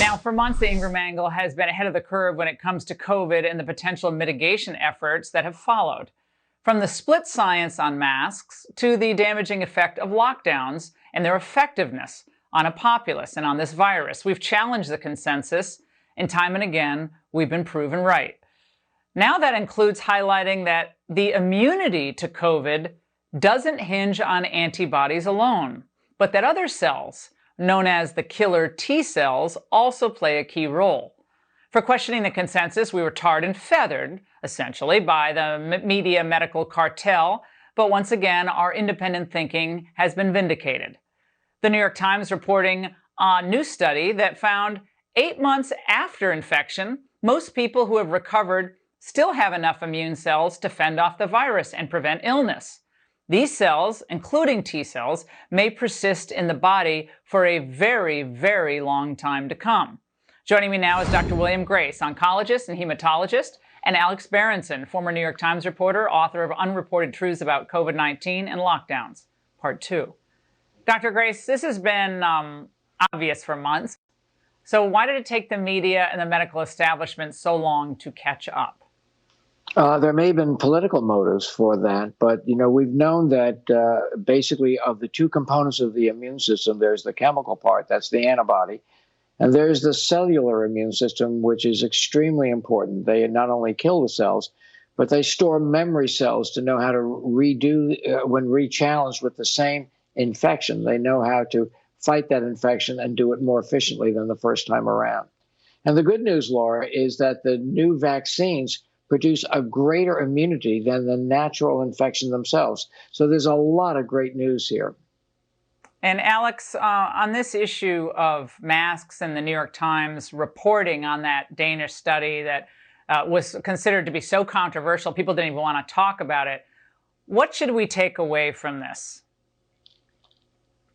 Now, for months, the Ingraham Angle has been ahead of the curve when it comes to COVID and the potential mitigation efforts that have followed. From the split science on masks to the damaging effect of lockdowns and their effectiveness on a populace and on this virus, we've challenged the consensus, and time and again, we've been proven right. Now that includes highlighting that the immunity to COVID doesn't hinge on antibodies alone, but that other cells, known as the killer T cells, also play a key role. For questioning the consensus, we were tarred and feathered, essentially, by the media medical cartel, but once again, our independent thinking has been vindicated. The New York Times reporting a new study that found 8 months after infection, most people who have recovered still have enough immune cells to fend off the virus and prevent illness. These cells, including T cells, may persist in the body for a very, very long time to come. Joining me now is Dr. William Grace, oncologist and hematologist, and Alex Berenson, former New York Times reporter, author of Unreported Truths About COVID-19 and Lockdowns, Part 2. Dr. Grace, this has been obvious for months. So why did it take the media and the medical establishment so long to catch up? There may have been political motives for that, but, we've known that basically of the two components of the immune system, there's the chemical part, that's the antibody, and there's the cellular immune system, which is extremely important. They not only kill the cells, but they store memory cells to know how to redo when re-challenged with the same infection. They know how to fight that infection and do it more efficiently than the first time around. And the good news, Laura, is that the new vaccines produce a greater immunity than the natural infection themselves. So there's a lot of great news here. And Alex, on this issue of masks and the New York Times reporting on that Danish study that was considered to be so controversial, people didn't even want to talk about it. What should we take away from this?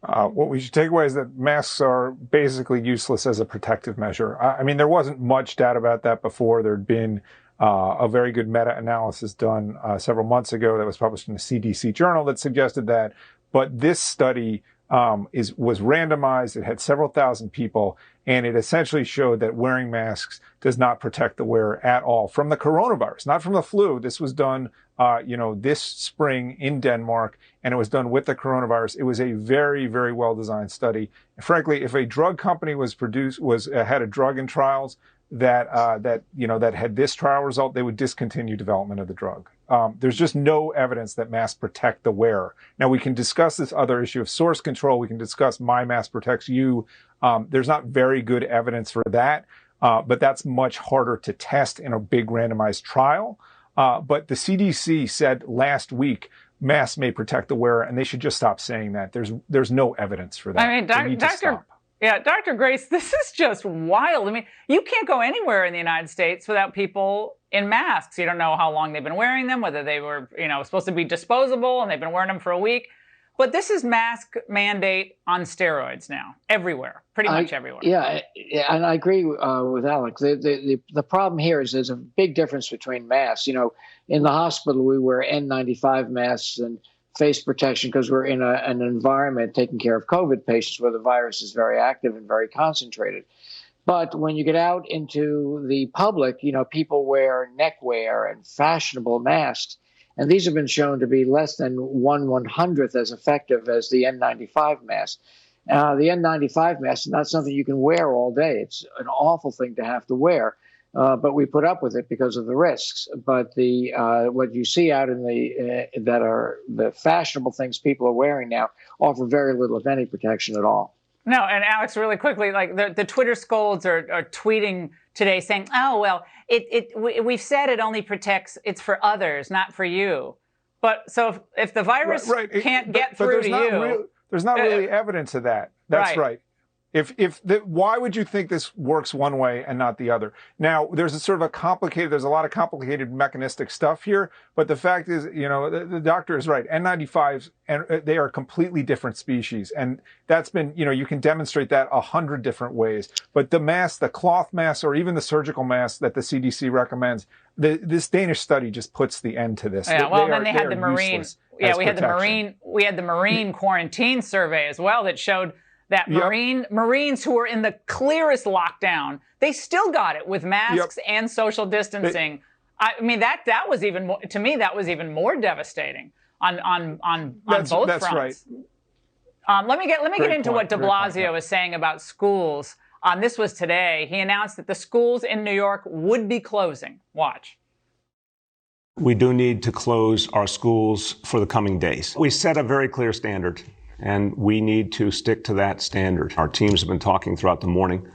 What we should take away is that masks are basically useless as a protective measure. I mean, there wasn't much data about that before. There'd been a very good meta-analysis done several months ago that was published in the CDC journal that suggested that. But this study was randomized. It had several thousand people, and it essentially showed that wearing masks does not protect the wearer at all from the coronavirus, not from the flu. This was done, this spring in Denmark, and it was done with the coronavirus. It was a very, very well-designed study. And frankly, if a drug company had a drug in trials that had this trial result, they would discontinue development of the drug. There's just no evidence that masks protect the wearer. Now, we can discuss this other issue of source control. We can discuss my mask protects you. There's not very good evidence for that, but that's much harder to test in a big randomized trial. But the CDC said last week masks may protect the wearer, and they should just stop saying that. There's no evidence for that. I mean, Dr. Grace, this is just wild. I mean, you can't go anywhere in the United States without people in masks. You don't know how long they've been wearing them, whether they were, supposed to be disposable and they've been wearing them for a week. But this is mask mandate on steroids now, everywhere, pretty much everywhere. Yeah, and I agree with Alex. The problem here is there's a big difference between masks. In the hospital, we wear N95 masks and face protection because we're in an environment taking care of COVID patients where the virus is very active and very concentrated. But when you get out into the public, people wear neckwear and fashionable masks. And these have been shown to be less than 1/100th as effective as the N95 mask. The N95 mask is not something you can wear all day. It's an awful thing to have to wear. But we put up with it because of the risks. But what you see out in that are the fashionable things people are wearing now offer very little, if any, protection at all. No, and Alex, really quickly, like the Twitter scolds are tweeting today saying, "Oh well, we've said it only protects. It's for others, not for you." But so if the virus can't get through to you, there's not really evidence of that. That's right. Why would you think this works one way and not the other? Now, there's a lot of complicated mechanistic stuff here, but the fact is, the doctor is right. N95s, and they are completely different species. And that's been, you can demonstrate that 100 different ways. But the mask, the cloth mask, or even the surgical mask that the CDC recommends, this Danish study just puts the end to this. Yeah, then they had the Marine. Yeah, we had the Marine quarantine survey as well that showed that Marines who were in the clearest lockdown, they still got it with masks and social distancing. I mean, that was even more, to me, that was even more devastating on both fronts. That's right. Let me get into what de Blasio is saying about schools. This was today. He announced that the schools in New York would be closing. Watch. We do need to close our schools for the coming days. We set a very clear standard, and we need to stick to that standard. Our teams have been talking throughout the morning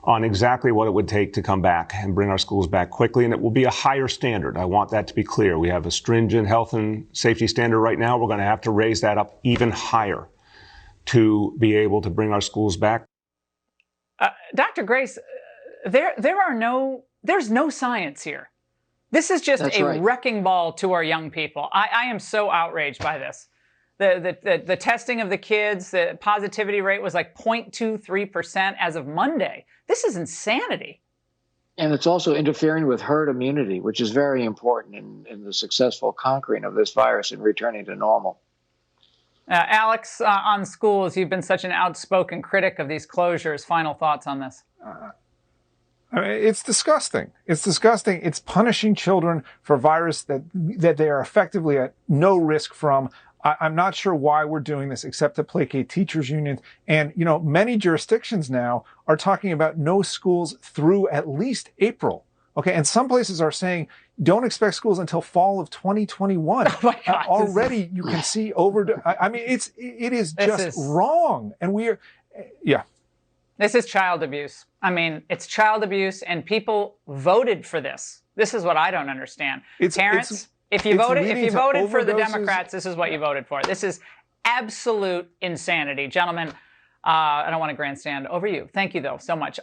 on exactly what it would take to come back and bring our schools back quickly, and it will be a higher standard. I want that to be clear. We have a stringent health and safety standard right now. We're going to have to raise that up even higher to be able to bring our schools back. Dr. Grace, there's no science here. This is just wrecking ball to our young people. I am so outraged by this. The testing of the kids, the positivity rate was like 0.23% as of Monday. This is insanity. And it's also interfering with herd immunity, which is very important in the successful conquering of this virus and returning to normal. Alex, on schools, you've been such an outspoken critic of these closures. Final thoughts on this? I mean, it's disgusting. It's disgusting. It's punishing children for a virus that they are effectively at no risk from. I'm not sure why we're doing this except to placate teachers' unions. And, you know, many jurisdictions now are talking about no schools through at least April. Okay. And some places are saying don't expect schools until fall of 2021. Oh my God, already you can see I mean, it is just wrong. And this is child abuse. I mean, it's child abuse, and people voted for this. This is what I don't understand. Parents, if you voted for the Democrats, this is what you voted for. This is absolute insanity. Gentlemen, I don't want to grandstand over you. Thank you, though, so much.